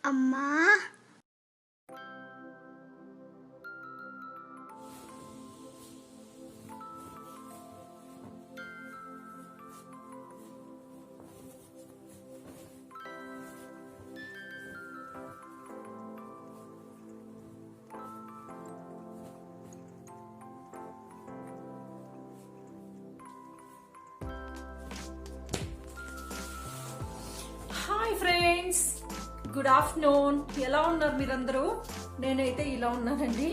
అమ్మా. Hi friends, good afternoon. ఎలా ఉన్నారు మీరందరూ? నేనైతే ఇలా ఉన్నానండి.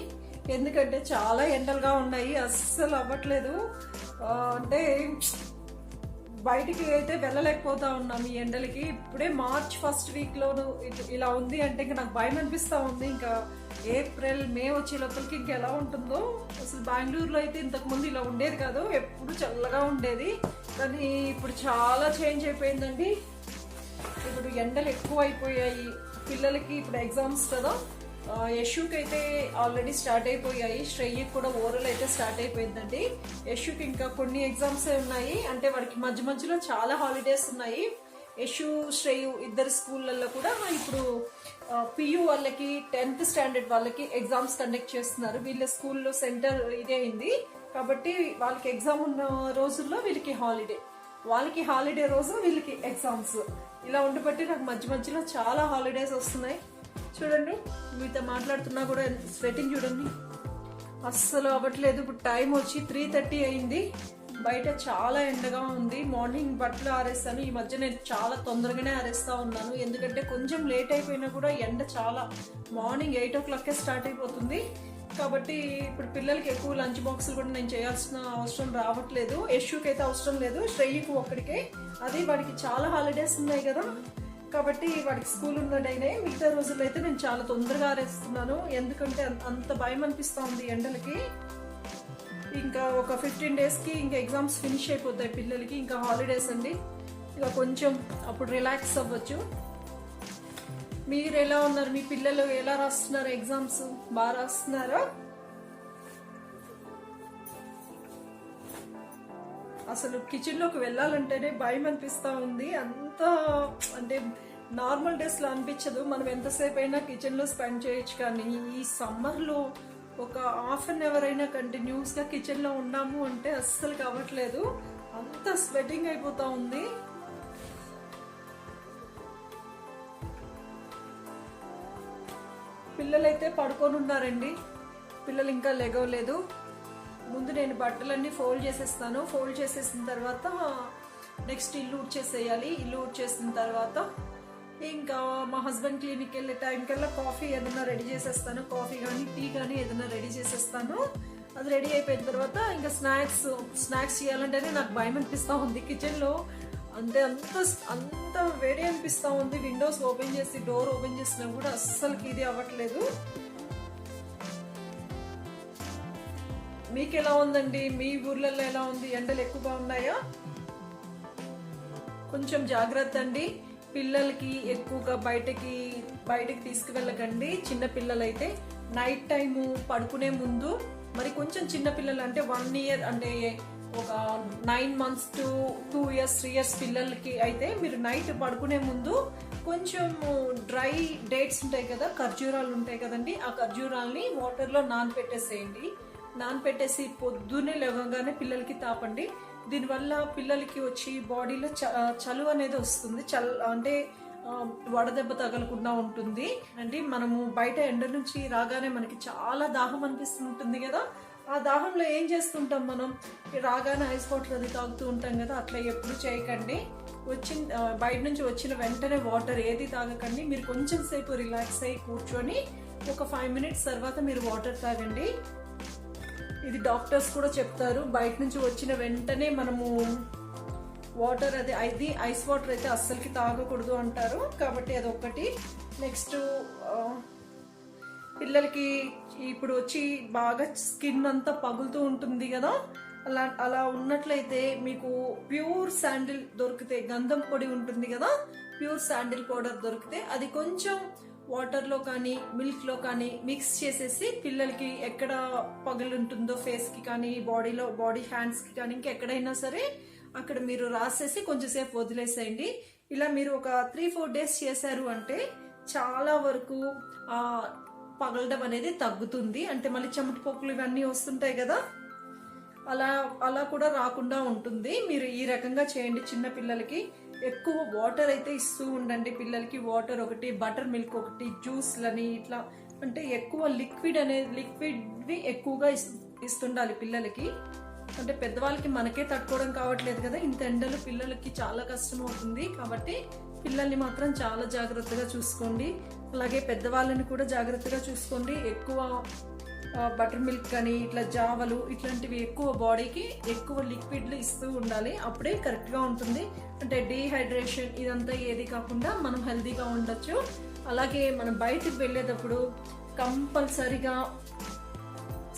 ఎందుకంటే చాలా ఎండలుగా ఉన్నాయి, అస్సలు అవ్వట్లేదు. అంటే బయటికి అయితే వెళ్ళలేకపోతా ఉన్నాం ఈ ఎండలకి. ఇప్పుడే మార్చ్ ఫస్ట్ వీక్లోను ఇలా ఉంది అంటే ఇంకా నాకు భయం అనిపిస్తూ ఉంది. ఇంకా ఏప్రిల్ మే వచ్చే లోపలికి ఇంకా ఎలా ఉంటుందో. అసలు బెంగళూరులో అయితే ఇంతకుముందు ఇలా ఉండేది కాదు, ఎప్పుడు చల్లగా ఉండేది. కానీ ఇప్పుడు చాలా చేంజ్ అయిపోయిందండి. ఇప్పుడు ఎండలు ఎక్కువ అయిపోయాయి పిల్లలకి. ఇప్పుడు ఎగ్జామ్స్ కదా, యశుకి అయితే ఆల్రెడీ స్టార్ట్ అయిపోయాయి. శ్రేయకి కూడా ఓరల్ అయితే స్టార్ట్ అయిపోయిందండి. యశుకి ఇంకా కొన్ని ఎగ్జామ్స్ ఉన్నాయి, అంటే వాడికి మధ్య మధ్యలో చాలా హాలిడేస్ ఉన్నాయి. యశు శ్రేయు ఇద్దరు స్కూళ్ళల్లో కూడా ఇప్పుడు పియు వాళ్ళకి 10th స్టాండర్డ్ వాళ్ళకి ఎగ్జామ్స్ కండక్ట్ చేస్తున్నారు. వీళ్ళ స్కూల్లో సెంటర్ ఇదే అయింది కాబట్టి వాళ్ళకి ఎగ్జామ్ ఉన్న రోజుల్లో వీళ్ళకి హాలిడే, వాళ్ళకి హాలిడే రోజు వీళ్ళకి ఎగ్జామ్స్. ఇలా ఉండబట్టి నాకు మధ్య మధ్యలో చాలా హాలిడేస్ వస్తున్నాయి. చూడండి, మీతో మాట్లాడుతున్నా కూడా స్వెటింగ్ చూడండి, అస్సలు అవ్వట్లేదు. ఇప్పుడు టైం వచ్చి 3:30 అయింది. బయట చాలా ఎండగా ఉంది. మార్నింగ్ బట్టలు ఆరేస్తాను. ఈ మధ్య నేను చాలా తొందరగానే ఆరేస్తా ఉన్నాను, ఎందుకంటే కొంచెం లేట్ అయిపోయినా కూడా ఎండ చాలా మార్నింగ్ 8 o'clock స్టార్ట్ అయిపోతుంది. కాబట్టి ఇప్పుడు పిల్లలకి ఎక్కువ లంచ్ బాక్సులు కూడా నేను చేయాల్సిన అవసరం రావట్లేదు. యశుకి అయితే అవసరం లేదు, శ్రేయకు ఒక్కడికే. అది వాడికి చాలా హాలిడేస్ ఉన్నాయి కదా, కాబట్టి వాడికి స్కూల్ ఉన్నడైనా మిగతా రోజుల్లో అయితే నేను చాలా తొందరగా ఆరేస్తున్నాను. ఎందుకంటే అంత భయం అనిపిస్తూ ఉంది ఎండలకి. ఇంకా ఒక 15 daysకి ఇంకా ఎగ్జామ్స్ ఫినిష్ అయిపోతాయి పిల్లలకి. ఇంకా హాలిడేస్ అండి, ఇక కొంచెం అప్పుడు రిలాక్స్ అవ్వచ్చు. మీరు ఎలా ఉన్నారు? మీ పిల్లలు ఎలా రాస్తున్నారు ఎగ్జామ్స్? బాగా రాస్తున్నారా? అసలు కిచెన్లోకి వెళ్ళాలంటేనే భయం అనిపిస్తూ ఉంది. అంత అంటే నార్మల్ డేస్లో అనిపించదు. మనం ఎంతసేపు అయినా కిచెన్లో స్పెండ్ చేయొచ్చు, కానీ ఈ సమ్మర్లో ఒక హాఫ్ అన్ అవర్ అయినా కంటిన్యూస్గా కిచెన్లో ఉన్నాము అంటే అస్సలు కావట్లేదు. అంత స్వెటింగ్ అయిపోతూ ఉంది. పిల్లలైతే పడుకొని ఉన్నారండి, పిల్లలు ఇంకా లెగవలేదు. ముందు నేను బట్టలన్నీ ఫోల్డ్ చేసేస్తాను. ఫోల్డ్ చేసేసిన తర్వాత నెక్స్ట్ ఇల్లు ఊడ్చేసేయాలి. ఇల్లు ఊడ్చేసిన తర్వాత ఇంకా మా హస్బెండ్ క్లినిక్ వెళ్ళే టైంకల్లా కాఫీ ఏదైనా రెడీ చేసేస్తాను. కాఫీ కానీ టీ కానీ ఏదైనా రెడీ చేసేస్తాను. అది రెడీ అయిపోయిన తర్వాత ఇంకా స్నాక్స్ చేయాలంటేనే నాకు భయం అనిపిస్తూ ఉంది కిచెన్లో. అంటే అంత వేడి అనిపిస్తూ ఉంది. విండోస్ ఓపెన్ చేసి డోర్ ఓపెన్ చేసినా కూడా అస్సలకి ఇది అవ్వట్లేదు. మీకు ఎలా ఉందండి? మీ ఊర్లలో ఎలా ఉంది? ఎండలు ఎక్కువగా ఉన్నాయా? కొంచెం జాగ్రత్త అండి. పిల్లలకి ఎక్కువగా బయటకి తీసుకువెళ్ళకండి. చిన్న పిల్లలైతే నైట్ టైము పడుకునే ముందు, మరి కొంచెం చిన్న పిల్లలు అంటే 1 year అంటే ఒక 9 months to 2 years 3 years పిల్లలకి అయితే మీరు నైట్ పడుకునే ముందు కొంచెం డ్రై డేట్స్ ఉంటాయి కదా, ఖర్జూరాలు ఉంటాయి కదండి, ఆ ఖర్జూరాల్ని వాటర్లో నానపెట్టేసేయండి. నానపెట్టేసి పొద్దున్నే లేవగానే పిల్లలకి తాపండి. దీనివల్ల పిల్లలకి వచ్చి బాడీలో చలువ అనేది వస్తుంది. అంటే వడదెబ్బ తగలకుండా ఉంటుంది అంటే మనము బయట ఎండ నుంచి రాగానే మనకి చాలా దాహం అనిపిస్తుంటుంది కదా, ఆ దాహంలో ఏం చేస్తుంటాం మనం? రాగానే ఐస్ వాటర్ అది తాగుతూ ఉంటాం కదా, అట్లా ఎప్పుడు చేయకండి. బయట నుంచి వచ్చిన వెంటనే వాటర్ ఏది తాగకండి. మీరు కొంచెం సేపు రిలాక్స్ అయ్యి కూర్చొని ఒక 5 minutes తర్వాత మీరు వాటర్ తాగండి. ఇది డాక్టర్స్ కూడా చెప్తారు, బయట నుంచి వచ్చిన వెంటనే మనము వాటర్ అది ఐస్ వాటర్ అయితే అస్సలకి తాగకూడదు అంటారు. కాబట్టి అదొకటి. నెక్స్ట్ పిల్లలకి ఇప్పుడు వచ్చి బాగా స్కిన్ అంతా పగులుతూ ఉంటుంది కదా, అలా ఉన్నట్లయితే మీకు ప్యూర్ శాండిల్ దొరికితే, గంధం పొడి ఉంటుంది కదా, ప్యూర్ శాండిల్ పౌడర్ దొరికితే అది కొంచెం వాటర్లో కానీ మిల్క్లో కానీ మిక్స్ చేసేసి పిల్లలకి ఎక్కడ పగులు ఉంటుందో ఫేస్కి కానీ బాడీ హ్యాండ్స్కి కానీ ఇంకెక్కడైనా సరే అక్కడ మీరు రాసేసి కొంచెంసేపు వదిలేసేయండి. ఇలా మీరు ఒక 3-4 days చేశారు అంటే చాలా వరకు పగలడం అనేది తగ్గుతుంది. అంటే మళ్ళీ చెమట పోకులు ఇవన్నీ వస్తుంటాయి కదా, అలా అలా కూడా రాకుండా ఉంటుంది. మీరు ఈ రకంగా చేయండి. చిన్న పిల్లలకి ఎక్కువ వాటర్ అయితే ఇస్తూ ఉండండి. పిల్లలకి వాటర్ ఒకటి, బటర్ మిల్క్ ఒకటి, జ్యూస్లని ఇట్లా అంటే ఎక్కువ లిక్విడ్వి ఎక్కువగా ఇస్తుండాలి పిల్లలకి. అంటే పెద్దవాళ్ళకి మనకే తట్టుకోవడం కావట్లేదు కదా, ఇంత ఎండలు పిల్లలకి చాలా కష్టం అవుతుంది. కాబట్టి పిల్లల్ని మాత్రం చాలా జాగ్రత్తగా చూసుకోండి. అలాగే పెద్దవాళ్ళని కూడా జాగ్రత్తగా చూసుకోండి. ఎక్కువ బటర్ మిల్క్ కానీ ఇట్లా జావలు ఇట్లాంటివి ఎక్కువ బాడీకి ఎక్కువ లిక్విడ్లు ఇస్తూ ఉండాలి. అప్పుడే కరెక్ట్గా ఉంటుంది. అంటే డీహైడ్రేషన్ ఇదంతా ఏది కాకుండా మనం హెల్తీగా ఉండొచ్చు. అలాగే మనం బయటికి వెళ్ళేటప్పుడు కంపల్సరిగా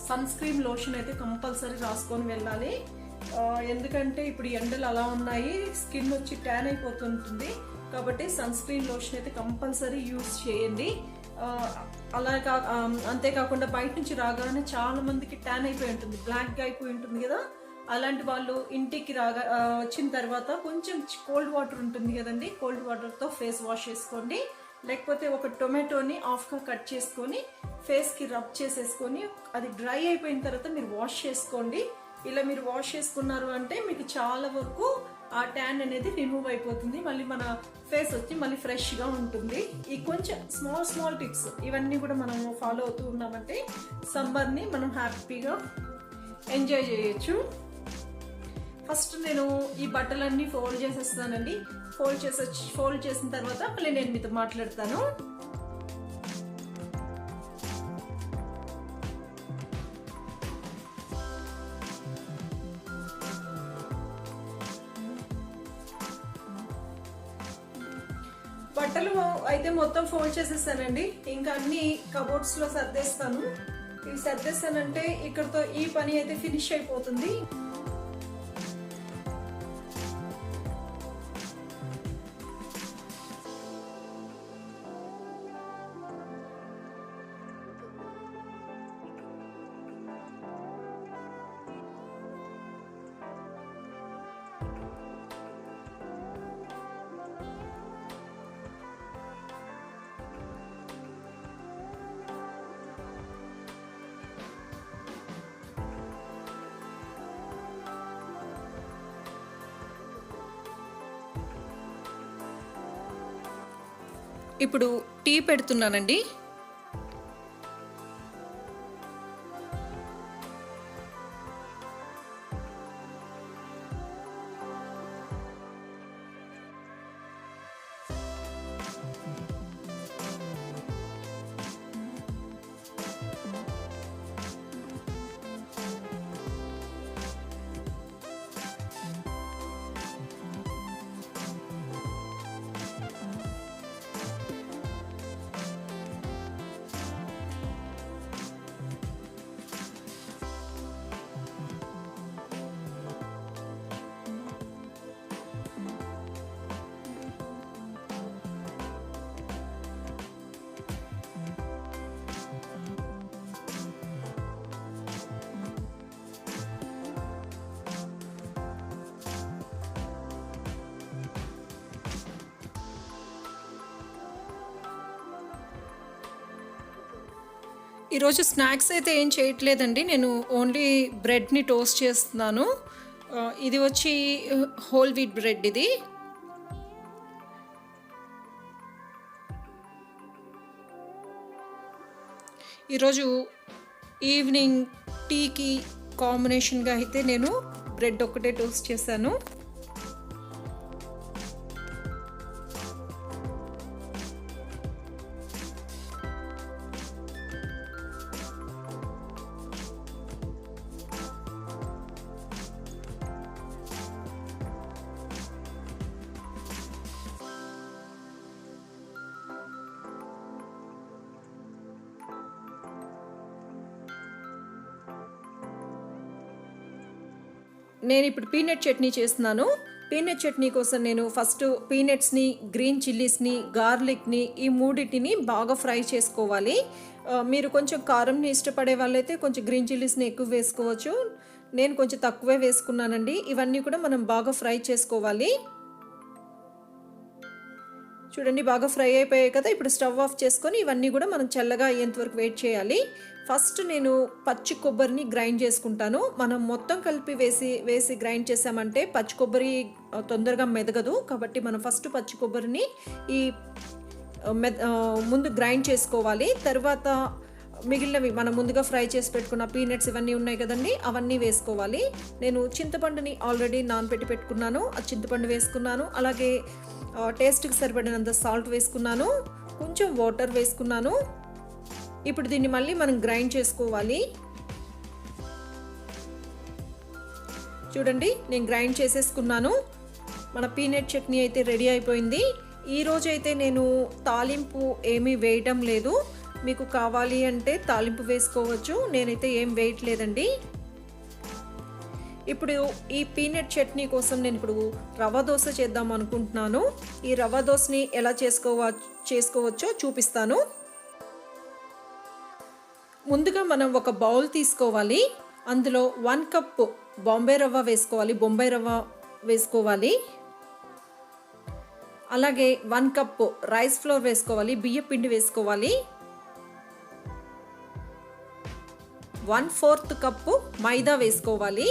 సన్ స్క్రీన్ లోషన్ అయితే కంపల్సరీ రాసుకొని వెళ్ళాలి. ఎందుకంటే ఇప్పుడు ఎండలు అలా ఉన్నాయి, స్కిన్ వచ్చి ట్యాన్ అయిపోతుంటుంది. కాబట్టి సన్ స్క్రీన్ లోషన్ అయితే కంపల్సరీ యూజ్ చేయండి. అంతేకాకుండా బయట నుంచి రాగానే చాలా మందికి ట్యాన్ అయిపోయి ఉంటుంది, బ్లాక్గా అయిపోయి ఉంటుంది కదా. అలాంటి వాళ్ళు ఇంటికి వచ్చిన తర్వాత కొంచెం కోల్డ్ వాటర్ ఉంటుంది కదండి, కోల్డ్ వాటర్తో ఫేస్ వాష్ చేసుకోండి. లేకపోతే ఒక టొమాటోని హాఫ్గా కట్ చేసుకొని ఫేస్కి రబ్ చేసేసుకొని అది డ్రై అయిపోయిన తర్వాత మీరు వాష్ చేసుకోండి. ఇలా మీరు వాష్ చేసుకున్నారు అంటే మీకు చాలా వరకు ఆ ట్యాన్ అనేది రిమూవ్ అయిపోతుంది. మళ్ళీ మన ఫేస్ వచ్చి మళ్ళీ ఫ్రెష్గా ఉంటుంది. ఈ కొంచెం స్మాల్ టిప్స్ ఇవన్నీ కూడా మనం ఫాలో అవుతూ ఉన్నామంటే సమ్మర్ని మనం హ్యాపీగా ఎంజాయ్ చేయొచ్చు. ఫస్ట్ నేను ఈ బట్టలన్నీ ఫోల్డ్ చేసేస్తానండి. ఫోల్డ్ చేసిన తర్వాత మళ్ళీ నేను మీతో మాట్లాడతాను. బట్టలు అయితే మొత్తం ఫోల్డ్ చేసేస్తానండి. ఇంకా అన్ని కబోర్డ్స్ లో సర్దేస్తాను. ఇవి సర్దేస్తానంటే ఇక్కడతో ఈ పని అయితే ఫినిష్ అయిపోతుంది. ఇప్పుడు టీ పెడుతున్నానండి. ఈరోజు స్నాక్స్ అయితే ఏం చేయట్లేదండి. నేను ఓన్లీ బ్రెడ్ని టోస్ట్ చేస్తున్నాను. ఇది వచ్చి హోల్ వీట్ బ్రెడ్. ఇది ఈరోజు ఈవినింగ్ టీకి కాంబినేషన్గా అయితే నేను బ్రెడ్ ఒక్కటే టోస్ట్ చేశాను. నేను ఇప్పుడు పీనట్ చట్నీ చేస్తున్నాను. పీనట్ చట్నీ కోసం నేను ఫస్ట్ పీనట్స్ని, గ్రీన్ చిల్లీస్ని, గార్లిక్ని ఈ మూడింటిని బాగా ఫ్రై చేసుకోవాలి. మీరు కొంచెం కారంని ఇష్టపడే వాళ్ళైతే కొంచెం గ్రీన్ చిల్లీస్ని ఎక్కువ వేసుకోవచ్చు. నేను కొంచెం తక్కువే వేసుకున్నానండి. ఇవన్నీ కూడా మనం బాగా ఫ్రై చేసుకోవాలి. చూడండి బాగా ఫ్రై అయిపోయాయి కదా. ఇప్పుడు స్టవ్ ఆఫ్ చేసుకొని ఇవన్నీ కూడా మనం చల్లగా అయ్యేంత వరకు వెయిట్ చేయాలి. ఫస్ట్ నేను పచ్చి కొబ్బరిని గ్రైండ్ చేసుకుంటాను. మనం మొత్తం కలిపి వేసి గ్రైండ్ చేసామంటే పచ్చి కొబ్బరి తొందరగా మెదగదు. కాబట్టి మనం ఫస్ట్ పచ్చి కొబ్బరిని ఈ ముందు గ్రైండ్ చేసుకోవాలి. తర్వాత మిగిలినవి మనం ముందుగా ఫ్రై చేసి పెట్టుకున్న పీనట్స్ ఇవన్నీ ఉన్నాయి కదండి, అవన్నీ వేసుకోవాలి. నేను చింతపండుని ఆల్రెడీ నానబెట్టి పెట్టుకున్నాను. ఆ చింతపండు వేసుకున్నాను. అలాగే టేస్ట్కి సరిపడినంత సాల్ట్ వేసుకున్నాను. కొంచెం వాటర్ వేసుకున్నాను. ఇప్పుడు దీన్ని మళ్ళీ మనం గ్రైండ్ చేసుకోవాలి. చూడండి నేను గ్రైండ్ చేసేసుకున్నాను. మన పీనట్ చట్నీ అయితే రెడీ అయిపోయింది. ఈరోజు అయితే నేను తాలింపు ఏమీ వేయటం లేదు. మీకు కావాలి అంటే తాలింపు వేసుకోవచ్చు. నేనైతే ఏం వేయట్లేదండి. ఇప్పుడు ఈ పీనట్ చట్నీ కోసం నేను ఇప్పుడు రవ్వ దోశ చేద్దాం అనుకుంటున్నాను. ఈ రవ్వ దోశని ఎలా చేసుకోవచ్చో చూపిస్తాను. ముందుగా మనం ఒక బౌల్ తీసుకోవాలి. అందులో 1 కప్ బొంబాయి రవ్వ వేసుకోవాలి. అలాగే 1 కప్ రైస్ ఫ్లోర్ వేసుకోవాలి. బియ్య పిండి వేసుకోవాలి. 1/4 కప్పు మైదా వేసుకోవాలి.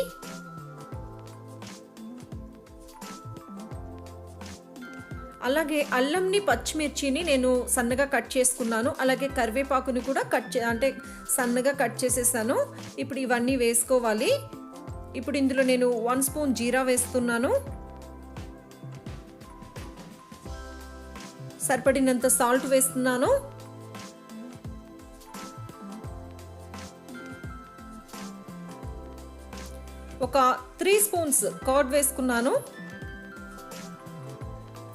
అలాగే అల్లంని పచ్చిమిర్చిని నేను సన్నగా కట్ చేసుకున్నాను. అలాగే కరివేపాకుని కూడా సన్నగా కట్ చేసేసాను. ఇప్పుడు ఇవన్నీ వేసుకోవాలి. ఇప్పుడు ఇందులో నేను 1 స్పూన్ జీరా వేస్తున్నాను. సరిపడినంత సాల్ట్ వేస్తున్నాను. ఒక 3 స్పూన్స్ కర్డ్ వేసుకున్నాను.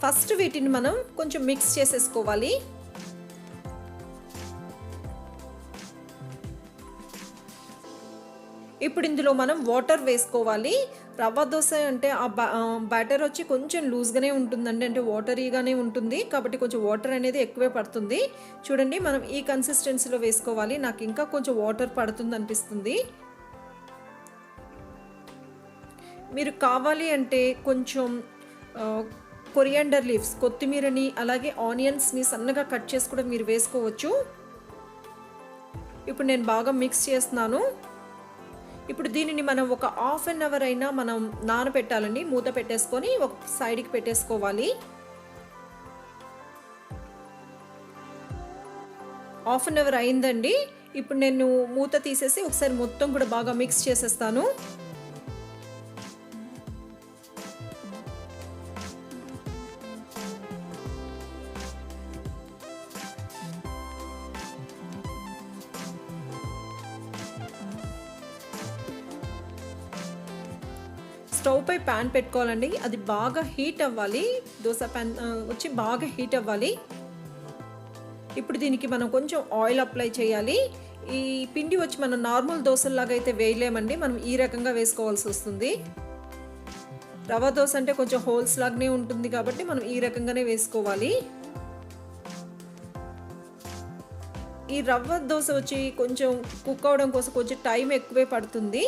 ఫస్ట్ వీటిని మనం కొంచెం మిక్స్ చేసేసుకోవాలి. ఇప్పుడు ఇందులో మనం వాటర్ వేసుకోవాలి. రవ్వ దోశ అంటే ఆ బ్యాటర్ వచ్చి కొంచెం లూజ్గానే ఉంటుందండి, అంటే వాటరీగానే ఉంటుంది. కాబట్టి కొంచెం వాటర్ అనేది ఎక్కువే పడుతుంది. చూడండి మనం ఈ కన్సిస్టెన్సీలో వేసుకోవాలి. నాకు ఇంకా కొంచెం వాటర్ పడుతుంది అనిపిస్తుంది. మీరు కావాలి అంటే కొంచెం కొరియాండర్ లీవ్స్, కొత్తిమీరని అలాగే ఆనియన్స్ని సన్నగా కట్ చేసి కూడా మీరు వేసుకోవచ్చు. ఇప్పుడు నేను బాగా మిక్స్ చేస్తున్నాను. ఇప్పుడు దీనిని మనం ఒక 1/2 అవర్ అయినా మనం నానబెట్టాలండి. మూత పెట్టేసుకొని ఒక సైడ్కి పెట్టేసుకోవాలి. 1/2 అవర్ అయిందండి. ఇప్పుడు నేను మూత తీసేసి ఒకసారి మొత్తం కూడా బాగా మిక్స్ చేసేస్తాను. స్టవ్ పై ప్యాన్ పెట్టుకోవాలండి. అది బాగా హీట్ అవ్వాలి. దోశ ప్యాన్ వచ్చి బాగా హీట్ అవ్వాలి. ఇప్పుడు దీనికి మనం కొంచెం ఆయిల్ అప్లై చేయాలి. ఈ పిండి వచ్చి మనం నార్మల్ దోశలాగా అయితే వేయలేమండి. మనం ఈ రకంగా వేసుకోవాల్సి వస్తుంది. రవ్వ దోశ అంటే కొంచెం హోల్స్ లాగానే ఉంటుంది కాబట్టి మనం ఈ రకంగానే వేసుకోవాలి. ఈ రవ్వ దోశ వచ్చి కొంచెం కుక్ అవడం కోసం కొంచెం టైం ఎక్కువే పడుతుంది.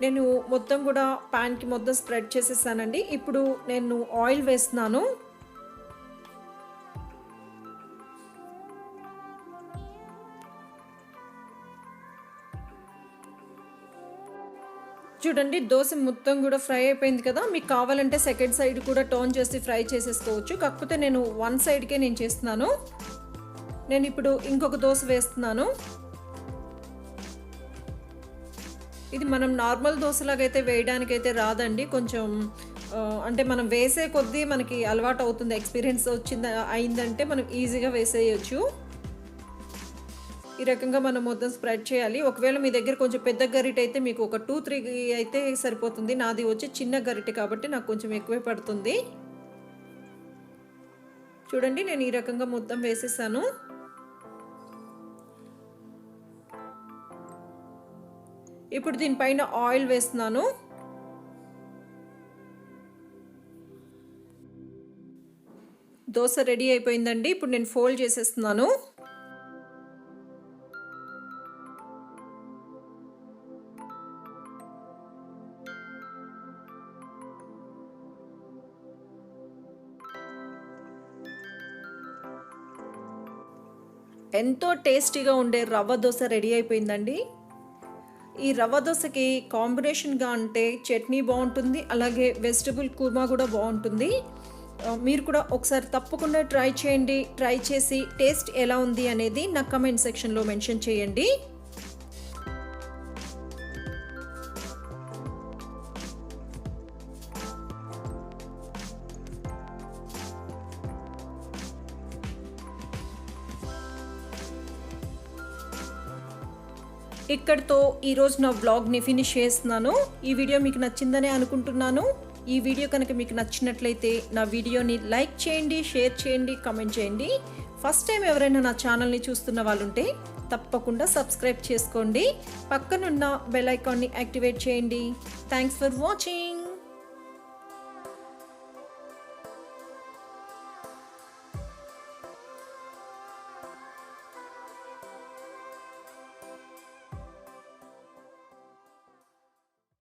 నేను మొత్తం కూడా ప్యాన్కి మొత్తం స్ప్రెడ్ చేసేసానండి. ఇప్పుడు నేను ఆయిల్ వేస్తున్నాను. చూడండి దోశ మొత్తం కూడా ఫ్రై అయిపోయింది కదా. మీకు కావాలంటే సెకండ్ సైడ్ కూడా టర్న్ చేసి ఫ్రై చేసేసుకోవచ్చు. కాకపోతే నేను 1 సైడ్కే నేను చేస్తున్నాను. నేను ఇప్పుడు ఇంకొక దోశ వేస్తున్నాను. ఇది మనం నార్మల్ దోశలాగైతే వేయడానికైతే రాదండి. కొంచెం అంటే మనం వేసే కొద్దీ మనకి అలవాటు అవుతుంది. ఎక్స్పీరియన్స్ అయిందంటే మనం ఈజీగా వేసేయచ్చు. ఈ రకంగా మనం మొత్తం స్ప్రెడ్ చేయాలి. ఒకవేళ మీ దగ్గర కొంచెం పెద్ద గరిటె అయితే మీకు ఒక 2-3 అయితే సరిపోతుంది. నాది వచ్చి చిన్న గరిటె కాబట్టి నాకు కొంచెం ఎక్కువే పడుతుంది. చూడండి నేను ఈ రకంగా మొత్తం వేసేసాను. ఇప్పుడు దీనిపైన ఆయిల్ వేస్తున్నాను. దోశ రెడీ అయిపోయిందండి. ఇప్పుడు నేను ఫోల్డ్ చేసేస్తున్నాను. ఎంతో టేస్టీగా ఉండే రవ్వ దోశ రెడీ అయిపోయిందండి. ఈ రవ్వ దోశకి కాంబినేషన్గా అంటే చట్నీ బాగుంటుంది, అలాగే వెజిటబుల్ కుర్మా కూడా బాగుంటుంది. మీరు కూడా ఒకసారి తప్పకుండా ట్రై చేయండి. ట్రై చేసి టేస్ట్ ఎలా ఉంది అనేది నా కమెంట్ సెక్షన్లో మెన్షన్ చేయండి. ఇక్కడితో ఈరోజు నా వ్లాగ్ని ఫినిష్ చేస్తున్నాను. ఈ వీడియో మీకు నచ్చిందనే అనుకుంటున్నాను. ఈ వీడియో కనుక మీకు నచ్చినట్లయితే నా వీడియోని లైక్ చేయండి, షేర్ చేయండి, కామెంట్ చేయండి. ఫస్ట్ టైం ఎవరైనా నా ఛానల్ని చూస్తున్న వాళ్ళు ఉంటే తప్పకుండా సబ్స్క్రైబ్ చేసుకోండి. పక్కనున్న బెల్ ఐకాన్ని యాక్టివేట్ చేయండి. Thanks for watching.